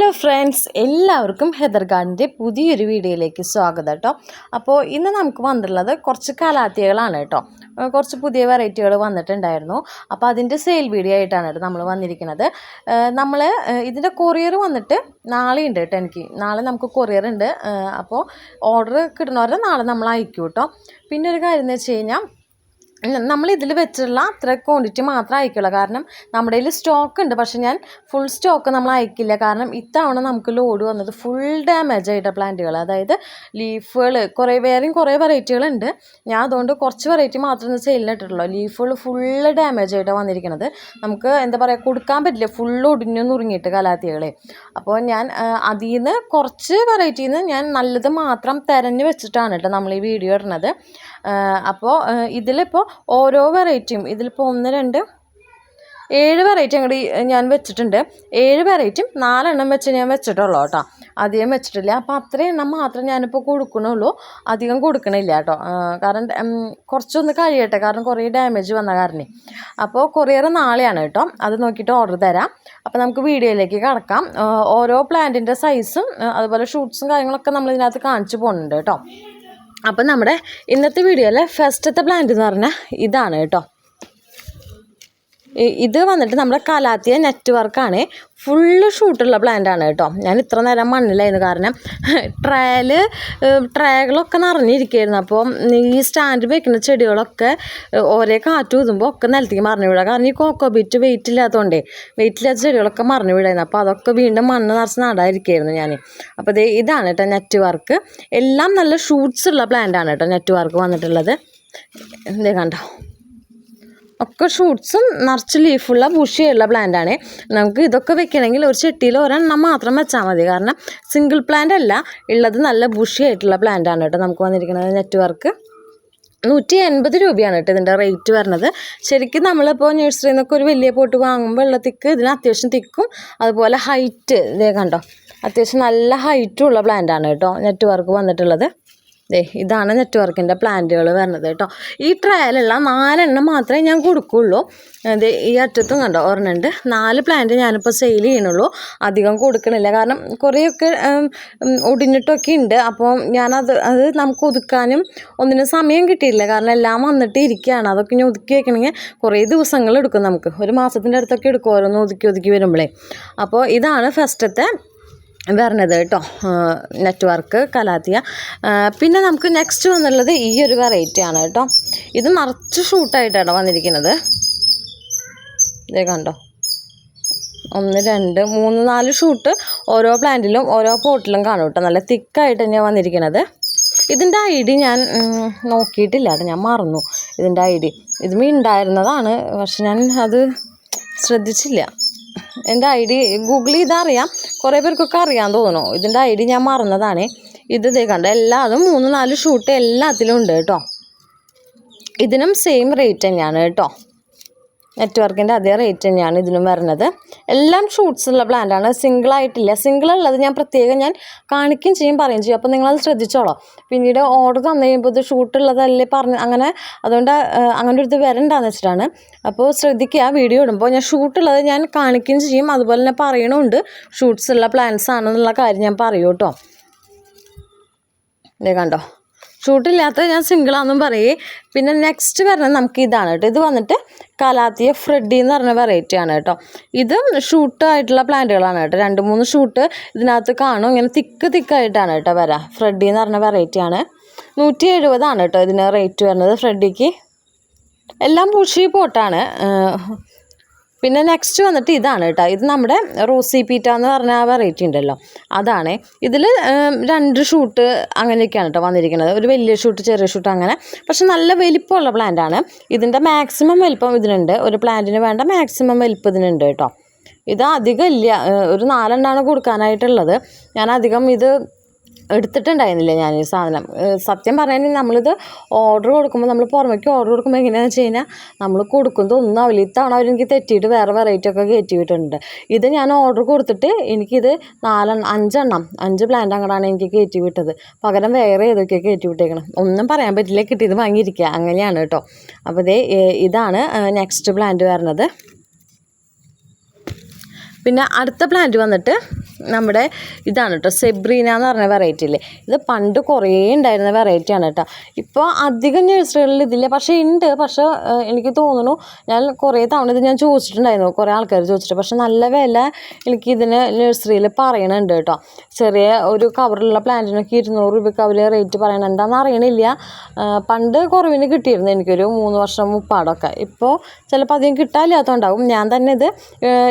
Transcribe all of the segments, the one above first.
Hello friends, എല്ലാവർക്കും Heather ഗാർഡൻ്റെ പുതിയൊരു വീഡിയോയിലേക്ക് സ്വാഗതം കേട്ടോ. അപ്പോൾ ഇന്ന് നമുക്ക് വന്നിട്ടുള്ളത് കുറച്ച് കലാത്തിയകളാണ് കേട്ടോ. കുറച്ച് പുതിയ വെറൈറ്റികൾ വന്നിട്ടുണ്ടായിരുന്നു. അപ്പോൾ അതിൻ്റെ സെയിൽ വീഡിയോ ആയിട്ടാണ് കേട്ടോ നമ്മൾ വന്നിരിക്കുന്നത്. നമ്മൾ ഇതിൻ്റെ കൊറിയർ വന്നിട്ട് നാളെ ഉണ്ട് കേട്ടോ. നാളെ നമുക്ക് കൊറിയർ ഉണ്ട്. അപ്പോൾ ഓർഡർ കിട്ടുന്നവരെ നാളെ നമ്മൾ അയക്കും കേട്ടോ. പിന്നെ ഒരു കാര്യം എന്ന് വെച്ച് കഴിഞ്ഞാൽ, നമ്മളിതിൽ വെച്ചിട്ടുള്ള അത്ര ക്വാണ്ടിറ്റി മാത്രമേ അയക്കുള്ളൂ. കാരണം നമ്മുടെ കയ്യിൽ സ്റ്റോക്ക് ഉണ്ട്, പക്ഷെ ഞാൻ ഫുൾ സ്റ്റോക്ക് നമ്മൾ അയക്കില്ല. കാരണം ഇത്തവണ നമുക്ക് ലോഡ് വന്നത് ഫുൾ ഡാമേജ് ആയിട്ട പ്ലാന്റുകൾ, അതായത് ലീഫുകൾ വേറെയും കുറേ വെറൈറ്റികളുണ്ട്. ഞാൻ അതുകൊണ്ട് കുറച്ച് വെറൈറ്റി മാത്രമേ സെയിലിന് ഇട്ടിട്ടുള്ളൂ. ലീഫുകൾ ഫുള്ള് ഡാമേജ് ആയിട്ടാണ് വന്നിരിക്കുന്നത്. നമുക്ക് എന്താ പറയുക, കൊടുക്കാൻ പറ്റില്ല, ഫുള്ള് ഒടിഞ്ഞു നുറുങ്ങിയിട്ട് കലാത്തികളെ. അപ്പോൾ ഞാൻ അതിൽ നിന്ന് കുറച്ച് വെറൈറ്റിയിൽ നിന്ന് ഞാൻ നല്ലത് മാത്രം തിരഞ്ഞു വെച്ചിട്ടാണ് കേട്ടോ നമ്മൾ ഈ വീഡിയോ ഇടുന്നത്. അപ്പോൾ ഇതിലിപ്പോൾ ഓരോ വെറൈറ്റിയും, ഇതിലിപ്പോൾ 1, 2, 7 വെറൈറ്റി അങ്ങോട്ട് ഞാൻ വെച്ചിട്ടുണ്ട്. 7 വെറൈറ്റിയും 4 എണ്ണം വെച്ച് ഞാൻ വെച്ചിട്ടുള്ളൂ കേട്ടോ. അധികം വെച്ചിട്ടില്ല. അപ്പോൾ അത്രയും എണ്ണം മാത്രം ഞാനിപ്പോൾ കൊടുക്കണുള്ളൂ, അധികം കൊടുക്കണില്ല കേട്ടോ. കാരണം കുറച്ചൊന്ന് കഴിയട്ടെ, കാരണം കുറേ ഡാമേജ് വന്ന കാരണം. അപ്പോൾ കൊറിയർ നാളെയാണ് കേട്ടോ. അത് നോക്കിയിട്ട് ഓർഡർ തരാം. അപ്പോൾ നമുക്ക് വീഡിയോയിലേക്ക് കടക്കാം. ഓരോ പ്ലാന്റിൻ്റെ സൈസും അതുപോലെ ഷൂട്ട്സും കാര്യങ്ങളൊക്കെ നമ്മൾ ഇതിനകത്ത് കാണിച്ചു പോകുന്നുണ്ട് കേട്ടോ. അപ്പം നമ്മുടെ ഇന്നത്തെ വീഡിയോയിലെ ഫസ്റ്റത്തെ പ്ലാന്റ് എന്ന് പറഞ്ഞാൽ ഇതാണ് കേട്ടോ. ഇത് വന്നിട്ട് നമ്മുടെ കലാത്തിയ നെറ്റ്വർക്കാണ്. ഫുള്ള് ഷൂട്ടുള്ള പ്ലാന്റാണ് കേട്ടോ. ഞാൻ ഇത്ര നേരം മണ്ണിലായിരുന്നു, കാരണം ട്രേകളൊക്കെ നിറഞ്ഞിരിക്കുകയായിരുന്നു. അപ്പോൾ ഈ സ്റ്റാൻഡ് വെക്കുന്ന ചെടികളൊക്കെ ഓരോ കാറ്റ് ഊതുമ്പോൾ ഒക്കെ നിലത്തേക്ക് മറിഞ്ഞു വീഴുക. കാരണം ഈ കോക്കോബീറ്റ് വെയിറ്റ് ഇല്ലാത്ത ചെടികളൊക്കെ മറിഞ്ഞു വീഴായിരുന്നു. അപ്പോൾ അതൊക്കെ വീണ്ടും മണ്ണ് നിറച്ച് നടാതിരിക്കുകയായിരുന്നു ഞാൻ. അപ്പോൾ ഇതാണ് കേട്ടോ നെറ്റ്വർക്ക്. എല്ലാം നല്ല ഷൂട്ട്സ് ഉള്ള പ്ലാന്റാണ് കേട്ടോ നെറ്റ്വർക്ക് വന്നിട്ടുള്ളത്. എന്തേ കണ്ടോ, ഒക്കെ ഷൂട്ട്സും നിറച്ച് ലീഫുള്ള ബുഷിയുള്ള പ്ലാന്റാണ്. നമുക്ക് ഇതൊക്കെ വെക്കണമെങ്കിൽ ഒരു ചെട്ടിയിൽ ഒരെണ്ണം മാത്രം വെച്ചാൽ മതി. കാരണം സിംഗിൾ പ്ലാന്റ് അല്ല ഉള്ളത്, നല്ല ബുഷി ആയിട്ടുള്ള പ്ലാന്റാണ് കേട്ടോ നമുക്ക് വന്നിരിക്കുന്നത്. നെറ്റ്വർക്ക് 180 രൂപയാണ് കേട്ടോ ഇതിൻ്റെ റേറ്റ് വരുന്നത്. ശരിക്കും നമ്മളിപ്പോൾ നഴ്സറിയിൽ നിന്നൊക്കെ ഒരു വലിയ പോട്ട് വാങ്ങുമ്പോൾ ഉള്ള തിക്ക് ഇതിന് അത്യാവശ്യം തിക്കും, അതുപോലെ ഹൈറ്റ് ഇതേ കണ്ടോ, അത്യാവശ്യം നല്ല ഹൈറ്റും ഉള്ള പ്ലാന്റാണ് കേട്ടോ നെറ്റ്വർക്ക് വന്നിട്ടുള്ളത്. ഇതാണ് നെറ്റ്വർക്കിൻ്റെ പ്ലാന്റുകൾ വരുന്നത് കേട്ടോ. ഈ ട്രയലുള്ള 4 എണ്ണം മാത്രമേ ഞാൻ കൊടുക്കുള്ളൂ. ഈ അറ്റത്തും കണ്ടോ ഒരെണ്ണമുണ്ട്. 4 പ്ലാന്റ് ഞാനിപ്പോൾ സെയിൽ ചെയ്യണുള്ളൂ, അധികം കൊടുക്കണില്ല. കാരണം കുറേയൊക്കെ ഒടിഞ്ഞിട്ടൊക്കെ ഉണ്ട്. അപ്പോൾ ഞാനത് നമുക്ക് ഒതുക്കാനും ഒന്നിനും സമയം കിട്ടിയില്ല. കാരണം എല്ലാം വന്നിട്ട് ഇരിക്കുകയാണ്. അതൊക്കെ ഇനി ഒതുക്കി വെക്കണമെങ്കിൽ കുറേ ദിവസങ്ങൾ എടുക്കും. നമുക്ക് ഒരു മാസത്തിൻ്റെ അടുത്തൊക്കെ എടുക്കും ഓരോന്ന് ഒതുക്കി വരുമ്പോഴേ. അപ്പോൾ ഇതാണ് ഫസ്റ്റത്തെ വരണത് കേട്ടോ, നെറ്റ്വർക്ക് കലാത്തിയ. പിന്നെ നമുക്ക് നെക്സ്റ്റ് വന്നുള്ളത് ഈ ഒരു വെറൈറ്റിയാണ് കേട്ടോ. ഇത് നിറച്ച് ഷൂട്ടായിട്ടാണ് വന്നിരിക്കുന്നത്. ഇതേ കണ്ടോ, 1, 2, 3, 4 ഷൂട്ട് ഓരോ പ്ലാന്റിലും ഓരോ പോട്ടിലും കാണും കേട്ടോ. നല്ല തിക്കായിട്ട് തന്നെയാണ് വന്നിരിക്കുന്നത്. ഇതിൻ്റെ ID ഞാൻ നോക്കിയിട്ടില്ല കേട്ടോ, ഞാൻ മറന്നു ഇതിൻ്റെ ID. ഇത് ഉണ്ടായിരുന്നതാണ്, പക്ഷെ ഞാൻ അത് ശ്രദ്ധിച്ചില്ല. എൻ്റെ ID ഗൂഗിൾ ചെയ്താൽ അറിയാം, കുറേ പേർക്കൊക്കെ അറിയാൻ തോന്നുന്നു. ഇതിൻ്റെ ID ഞാൻ മറന്നതാണ്. ഇത് കണ്ടോ, എല്ലാതും 3, 4 ഷൂട്ട് എല്ലാത്തിലും ഉണ്ട് കേട്ടോ. ഇതിനും സെയിം റേറ്റ് തന്നെയാണ് കേട്ടോ. നെറ്റ്വർക്കിൻ്റെ അതേ റേറ്റ് തന്നെയാണ് ഇതിനും വരുന്നത്. എല്ലാം ഷൂട്ട്സ് ഉള്ള പ്ലാന്റാണ്, സിംഗിളായിട്ടില്ല. സിംഗിൾ ഉള്ളത് ഞാൻ പ്രത്യേകം കാണിക്കുകയും ചെയ്യും, പറയുകയും ചെയ്യും. അപ്പോൾ നിങ്ങളത് ശ്രദ്ധിച്ചോളോ. പിന്നീട് ഓർഡർ തന്നു കഴിയുമ്പോൾ ഇത് ഷൂട്ടുള്ളതല്ലേ അങ്ങനെ, അതുകൊണ്ട് അങ്ങനെ ഒരു ഇത് വരണ്ടാന്ന് വെച്ചിട്ടാണ്. അപ്പോൾ ശ്രദ്ധിക്കുക, വീഡിയോ ഇടുമ്പോൾ ഞാൻ ഷൂട്ടുള്ളത് ഞാൻ കാണിക്കുകയും ചെയ്യും, അതുപോലെ തന്നെ പറയണമുണ്ട് ഷൂട്ട്സ് ഉള്ള പ്ലാന്റ്സ് ആണെന്നുള്ള കാര്യം ഞാൻ പറയൂ കേട്ടോ. കണ്ടോ, ഷൂട്ടില്ലാത്തത് ഞാൻ സിംഗിളാണെന്നും പറയേ. പിന്നെ നെക്സ്റ്റ് വരുന്നത് നമുക്ക് ഇതാണ് കേട്ടോ. ഇത് വന്നിട്ട് കലാത്തിയ ഫ്രെഡി എന്ന് പറഞ്ഞ വെറൈറ്റിയാണ് കേട്ടോ. ഇതും ഷൂട്ടായിട്ടുള്ള പ്ലാന്റുകളാണ് കേട്ടോ. 2, 3 ഷൂട്ട് ഇതിനകത്ത് കാണും. ഇങ്ങനെ തിക്കായിട്ടാണ് കേട്ടോ വരാം. ഫ്രെഡി എന്ന് പറഞ്ഞ വെറൈറ്റിയാണ്. 170 കേട്ടോ ഇതിന് റേറ്റ് വരുന്നത് ഫ്രെഡിക്ക്. എല്ലാം ബുഷി പോട്ടാണ്. പിന്നെ നെക്സ്റ്റ് വന്നിട്ട് ഇതാണ് കേട്ടോ. ഇത് നമ്മുടെ റോസി പീറ്റ എന്ന് പറഞ്ഞ ആ വെറൈറ്റി ഉണ്ടല്ലോ, അതാണ്. ഇതിൽ 2 ഷൂട്ട് അങ്ങനെയൊക്കെയാണ് കേട്ടോ വന്നിരിക്കുന്നത്. ഒരു വലിയ ഷൂട്ട്, ചെറിയ ഷൂട്ട് അങ്ങനെ. പക്ഷെ നല്ല വലിപ്പമുള്ള പ്ലാന്റാണ്. ഇതിൻ്റെ മാക്സിമം വലിപ്പം ഇതിനുണ്ട്. ഒരു പ്ലാന്റിന് വേണ്ട മാക്സിമം വലിപ്പം ഇതിനുണ്ട് കേട്ടോ. ഇത് അധികം ഇല്ല, ഒരു 4 എണ്ണമാണ് കൊടുക്കാനായിട്ടുള്ളത്. ഞാൻ അധികം ഇത് എടുത്തിട്ടുണ്ടായിരുന്നില്ല ഞാൻ ഈ സാധനം. സത്യം പറയാൻ നമ്മളിത് ഓർഡർ കൊടുക്കുമ്പോൾ, നമ്മൾ പുറമേക്ക് ഓർഡർ കൊടുക്കുമ്പോൾ എങ്ങനെയാണെന്ന് വെച്ച് കഴിഞ്ഞാൽ, നമ്മൾ കൊടുക്കുന്നത് ഒന്നും ആവില്ല. ഇത്തവണ അവരെനിക്ക് തെറ്റിയിട്ട് വേറെ വെറൈറ്റി ഒക്കെ കയറ്റി വിട്ടിട്ടുണ്ട്. ഇത് ഞാൻ ഓർഡർ കൊടുത്തിട്ട് എനിക്കിത് 5 പ്ലാന്റ് അങ്ങോട്ടാണ് എനിക്ക് കയറ്റി വിട്ടത്. പകരം വേറെ ഏതൊക്കെയാണ് കയറ്റി വിട്ടേക്കണം, ഒന്നും പറയാൻ പറ്റില്ല. കിട്ടിയത് വാങ്ങിയിരിക്കുക, അങ്ങനെയാണ് കേട്ടോ. അപ്പോൾ ഇതാണ് നെക്സ്റ്റ് പ്ലാന്റ് വരുന്നത്. പിന്നെ അടുത്ത പ്ലാന്റ് വന്നിട്ട് നമ്മുടെ ഇതാണ് കേട്ടോ, സെബ്രീന എന്ന് പറഞ്ഞ വെറൈറ്റി ഇല്ലേ. ഇത് പണ്ട് കുറേ ഉണ്ടായിരുന്ന വെറൈറ്റിയാണ് കേട്ടോ. ഇപ്പോൾ അധികം നഴ്സറികളിൽ ഇതില്ല, പക്ഷേ ഉണ്ട്. പക്ഷേ എനിക്ക് തോന്നുന്നു ഞാൻ കുറേ തവണ ഇത് ഞാൻ ചോദിച്ചിട്ടുണ്ടായിരുന്നു, കുറേ ആൾക്കാർ ചോദിച്ചിട്ട്. പക്ഷെ നല്ല വില എനിക്ക് ഇതിന് നഴ്സറിയിൽ പറയണുണ്ട് കേട്ടോ. ചെറിയ ഒരു കവറിലുള്ള പ്ലാന്റിനൊക്കെ 200 രൂപയ്ക്ക് അവർ റേറ്റ് പറയണം. എന്താണെന്ന് അറിയണില്ല. പണ്ട് കുറവിന് കിട്ടിയിരുന്നു എനിക്കൊരു 3 വർഷം മുപ്പാടൊക്കെ. ഇപ്പോൾ ചിലപ്പോൾ അധികം കിട്ടാനില്ലാത്തതുണ്ടാവും. ഞാൻ തന്നെ ഇത്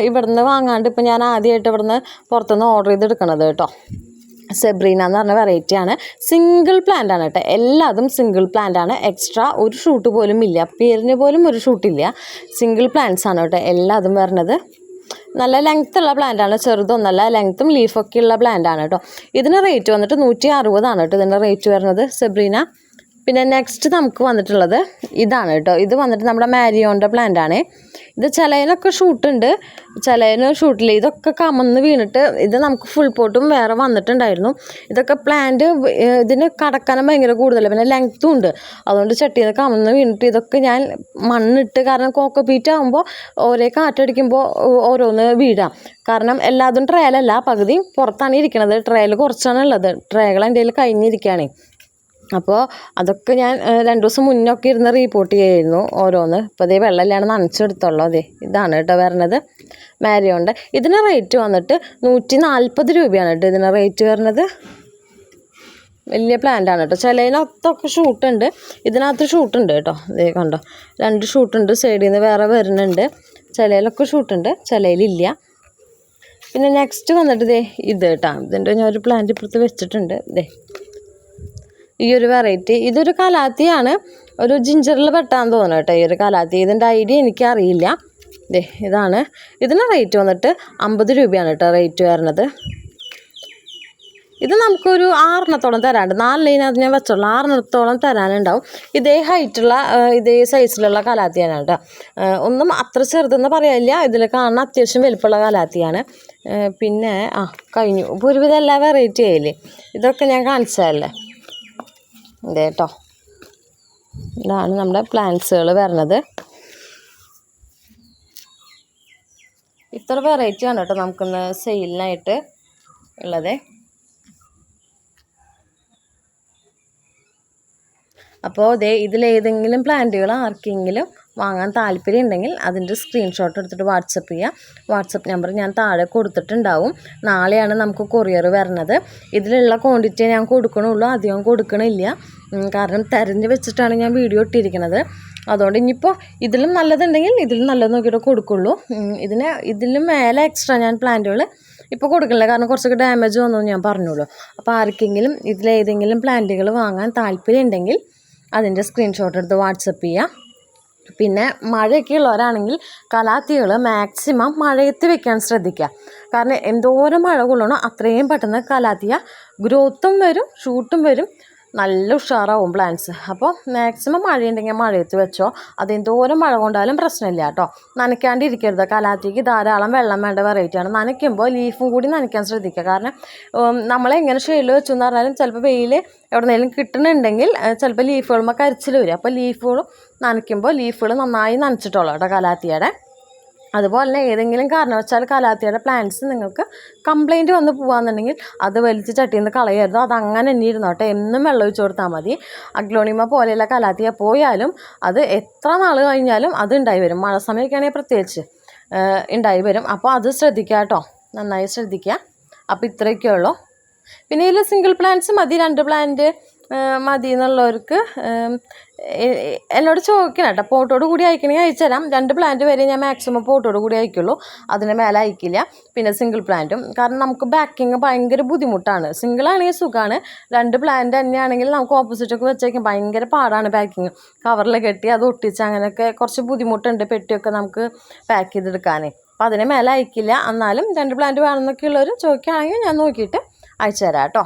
ഇവിടുന്ന് വാങ്ങാണ്ട് ഇപ്പോൾ ഞാൻ ആദ്യമായിട്ട് ഇവിടുന്ന് പുറത്തുനിന്ന് ഓർഡർ ചെയ്തെടുക്കണത് കേട്ടോ. സെബ്രീന എന്ന് പറഞ്ഞ വെറൈറ്റിയാണ്. സിംഗിൾ പ്ലാന്റ് ആണ് കേട്ടോ. എല്ലാതും സിംഗിൾ പ്ലാന്റ് ആണ്. എക്സ്ട്രാ ഒരു ഷൂട്ട് പോലും ഇല്ല, പേരിന് പോലും ഒരു ഷൂട്ടില്ല. സിംഗിൾ പ്ലാന്റ്സ് ആണ് കേട്ടോ എല്ലാതും വരുന്നത്. നല്ല ലെങ്ത്തുള്ള പ്ലാന്റാണ്, ചെറുതൊന്നല്ല, ലെങ്ത്തും ലീഫൊക്കെ ഉള്ള പ്ലാന്റാണ് കേട്ടോ. ഇതിന് റേറ്റ് വന്നിട്ട് 160 കേട്ടോ ഇതിൻ്റെ റേറ്റ് വരുന്നത്, സെബ്രീന. പിന്നെ നെക്സ്റ്റ് നമുക്ക് വന്നിട്ടുള്ളത് ഇതാണ് കേട്ടോ. ഇത് വന്നിട്ട് നമ്മുടെ മാരിയോൻ്റെ പ്ലാന്റ് ആണ്. ഇത് ചിലതിനൊക്കെ ഷൂട്ടുണ്ട്, ചിലതിന് ഷൂട്ടില്ല. ഇതൊക്കെ കമന്ന് വീണിട്ട് ഇത് നമുക്ക് ഫുൾ പോട്ടും വേറെ വന്നിട്ടുണ്ടായിരുന്നു. ഇതൊക്കെ പ്ലാന്റ് ഇതിന് കടക്കാനും ഭയങ്കര കൂടുതലാണ്, പിന്നെ ലെങ്ത്തും ഉണ്ട്. അതുകൊണ്ട് ചട്ടിയിൽ നിന്ന് കമന്ന് വീണിട്ട് ഇതൊക്കെ ഞാൻ മണ്ണിട്ട്, കാരണം കോക്കോപീറ്റ് ആകുമ്പോൾ ഓരോ കാറ്റടിക്കുമ്പോൾ ഓരോന്ന് വീഴാം. കാരണം എല്ലാതും ട്രയലല്ല, പകുതി പുറത്താണ് ഇരിക്കണത്. ട്രയൽ കുറച്ചാണ് ഉള്ളത്, ട്രയകൾ എൻ്റെ കയ്യിൽ കഴിഞ്ഞിരിക്കുകയാണ്. അപ്പോൾ അതൊക്കെ ഞാൻ 2 ദിവസം മുന്നൊക്കെ ഇരുന്ന് റിപ്പോർട്ട് ചെയ്യായിരുന്നു ഓരോന്ന്. ഇപ്പോൾ അതേ വെള്ളമില്ലാണ് നനച്ചെടുത്തുള്ളൂ. അതെ ഇതാണ് കേട്ടോ വരുന്നത് മാരിയോണ്ട്. ഇതിന് റേറ്റ് വന്നിട്ട് 140 രൂപയാണ് കേട്ടോ ഇതിന് റേറ്റ് വരുന്നത്. വലിയ പ്ലാന്റാണ് കേട്ടോ. ചിലതിനകത്തൊക്കെ ഷൂട്ടുണ്ട്, ഇതിനകത്ത് ഷൂട്ടുണ്ട് കേട്ടോ. ഇതേ കണ്ടോ, 2 ഷൂട്ടുണ്ട്, സൈഡിൽ നിന്ന് വേറെ വരുന്നുണ്ട്. ചിലയിലൊക്കെ ഷൂട്ടുണ്ട്, ചിലയിലില്ല. പിന്നെ നെക്സ്റ്റ് വന്നിട്ട് ഇതേ ഇത് കേട്ടോ. ഇതിൻ്റെ ഞാൻ ഒരു പ്ലാന്റ് ഇപ്പുറത്ത് വെച്ചിട്ടുണ്ട്. ഇതേ ഈ ഒരു വെറൈറ്റി, ഇതൊരു കലാത്തിയാണ്, ഒരു ജിഞ്ചറിൽ പെട്ടാന്ന് തോന്നുന്നു കേട്ടോ ഈ ഒരു കലാത്തി. ഇതിൻ്റെ ഐഡിയ എനിക്കറിയില്ല. ഇതാണ്. ഇതിന് റേറ്റ് വന്നിട്ട് 50 രൂപയാണ് കേട്ടോ റേറ്റ് വരുന്നത്. ഇത് നമുക്കൊരു 6 തരാനുണ്ട്. 4 ലൈനകത്ത് ഞാൻ വെച്ചോളൂ, 6 തരാനുണ്ടാവും. ഇതേ ഹൈറ്റുള്ള ഇതേ സൈസിലുള്ള കലാത്തിയാണ് കേട്ടോ. ഒന്നും അത്ര ചെറുതെന്ന് പറയാനില്ല, ഇതിൽ കാണുന്ന അത്യാവശ്യം വലുപ്പമുള്ള കലാത്തിയാണ്. പിന്നെ കഴിഞ്ഞു. ഇപ്പോൾ ഒരുവിധം എല്ലാ വെറൈറ്റി ആയില്ലേ, ഇതൊക്കെ ഞാൻ കാണിച്ചതല്ലേ. ഇതേ കേട്ടോ, ഇതാണ് നമ്മുടെ പ്ലാന്റ്സുകൾ വരുന്നത്. ഇത്ര വെറൈറ്റിയാണ് കേട്ടോ നമുക്കിന്ന് സെയിലിനായിട്ട് ഉള്ളത്. അപ്പോൾ ഇതിലേതെങ്കിലും പ്ലാന്റുകൾ ആർക്കെങ്കിലും വാങ്ങാൻ താല്പര്യം ഉണ്ടെങ്കിൽ അതിൻ്റെ സ്ക്രീൻഷോട്ട് എടുത്തിട്ട് വാട്സപ്പ് ചെയ്യുക. വാട്സപ്പ് നമ്പർ ഞാൻ താഴെ കൊടുത്തിട്ടുണ്ടാവും. നാളെയാണ് നമുക്ക് കൊറിയർ വരുന്നത്. ഇതിലുള്ള ക്വാണ്ടിറ്റി ഞാൻ കൊടുക്കണുള്ളൂ, അധികം കൊടുക്കണില്ല. കാരണം തിരഞ്ഞ് വെച്ചിട്ടാണ് ഞാൻ വീഡിയോ ഇട്ടിരിക്കുന്നത്. അതുകൊണ്ട് ഇനിയിപ്പോൾ ഇതിലും നല്ലതുണ്ടെങ്കിൽ ഇതിലും നല്ലത് നോക്കിയിട്ട് കൊടുക്കുള്ളൂ. ഇതിലും മേലെ എക്സ്ട്രാ ഞാൻ പ്ലാന്റുകൾ ഇപ്പോൾ കൊടുക്കണില്ല, കാരണം കുറച്ചൊക്കെ ഡാമേജ് വന്നു ഞാൻ പറഞ്ഞുള്ളൂ. അപ്പോൾ ആർക്കെങ്കിലും ഇതിലേതെങ്കിലും പ്ലാന്റുകൾ വാങ്ങാൻ താല്പര്യം ഉണ്ടെങ്കിൽ അതിൻ്റെ സ്ക്രീൻഷോട്ട് എടുത്ത് വാട്സപ്പ് ചെയ്യുക. പിന്നെ മഴയൊക്കെ ഉള്ളവരാണെങ്കിൽ കലാത്തികൾ മാക്സിമം മഴയത്ത് വെക്കാൻ ശ്രദ്ധിക്കുക. കാരണം എന്തോരം മഴ കൊള്ളണോ അത്രയും പെട്ടെന്ന് കലാത്തിയ ഗ്രോത്തും വരും, ഷൂട്ടും വരും, നല്ല ഉഷാറാവും പ്ലാന്റ്സ്. അപ്പോൾ മാക്സിമം മഴയുണ്ടെങ്കിൽ മഴയത്ത് വെച്ചോ. അതെന്തോരം മഴ കൊണ്ടാലും പ്രശ്നമില്ല കേട്ടോ. നനയ്ക്കാണ്ടിരിക്കരുത്. കലാത്തിക്ക് ധാരാളം വെള്ളം വേണ്ട വെറൈറ്റിയാണ്. നനയ്ക്കുമ്പോൾ ലീഫും കൂടി നനയ്ക്കാൻ ശ്രദ്ധിക്കുക. കാരണം നമ്മളെങ്ങനെ ഷെയ്ഡിൽ വെച്ചു എന്ന് പറഞ്ഞാലും ചിലപ്പോൾ വെയിൽ എവിടെയെങ്കിലും കിട്ടണമെങ്കിൽ ചിലപ്പോൾ ലീഫുകളുമ്പോൾ കരിച്ചിൽ വരും. അപ്പോൾ ലീഫുകളും നനയ്ക്കുമ്പോൾ ലീഫുകൾ നന്നായി നനച്ചിട്ടുള്ളൂ കേട്ടോ കലാത്തിയുടെ. അതുപോലെ തന്നെ ഏതെങ്കിലും കാരണവശാൽ കലാത്തിയുടെ പ്ലാന്റ്സ് നിങ്ങൾക്ക് കംപ്ലൈൻറ്റ് വന്ന് പോകാമെന്നുണ്ടെങ്കിൽ അത് വലിച്ച് ചട്ടിയിൽ നിന്ന് കളയരുത്. അതങ്ങനെ തന്നെ ഇരുന്നോട്ടെ. എന്നും വെള്ളം ഒഴിച്ച് കൊടുത്താൽ മതി. അഗ്ലോണിമ പോലെയുള്ള കലാത്തിയ പോയാലും അത് എത്ര നാൾ കഴിഞ്ഞാലും അത് ഉണ്ടായി വരും. മഴ സമയമൊക്കെയാണെങ്കിൽ പ്രത്യേകിച്ച് ഉണ്ടായി വരും. അപ്പോൾ അത് ശ്രദ്ധിക്കുക കേട്ടോ, നന്നായി ശ്രദ്ധിക്കുക. അപ്പോൾ ഇത്രയൊക്കെ ഉള്ളൂ. പിന്നെ ഇതിൽ സിംഗിൾ പ്ലാന്റ്സ് മതി, 2 പ്ലാന്റ് മതി എന്നുള്ളവർക്ക് എന്നോട് ചോദിക്കണം കേട്ടോ. പോട്ടോട് കൂടി അയക്കണമെങ്കിൽ അയച്ചുതരാം. 2 പ്ലാന്റ് വരെ ഞാൻ മാക്സിമം പോട്ടോട് കൂടി അയക്കുള്ളൂ, അതിന് മേലെ അയക്കില്ല. പിന്നെ സിംഗിൾ പ്ലാന്റും, കാരണം നമുക്ക് ബാക്കിങ് ഭയങ്കര ബുദ്ധിമുട്ടാണ്. സിംഗിൾ ആണെങ്കിൽ സുഖമാണ്, 2 പ്ലാന്റ് തന്നെയാണെങ്കിൽ നമുക്ക് ഓപ്പോസിറ്റൊക്കെ വെച്ചേക്കും ഭയങ്കര പാടാണ്. പാക്കിങ് കവറിൽ കെട്ടി അത് ഒട്ടിച്ച് അങ്ങനെയൊക്കെ കുറച്ച് ബുദ്ധിമുട്ടുണ്ട്, പെട്ടിയൊക്കെ നമുക്ക് പാക്ക് ചെയ്തെടുക്കാനേ. അപ്പോൾ അതിന് മേലെ അയക്കില്ല. എന്നാലും 2 പ്ലാന്റ് വേണമെന്നൊക്കെ ഉള്ളവർ ചോദിക്കുകയാണെങ്കിൽ ഞാൻ നോക്കിയിട്ട് അയച്ചു തരാം കേട്ടോ.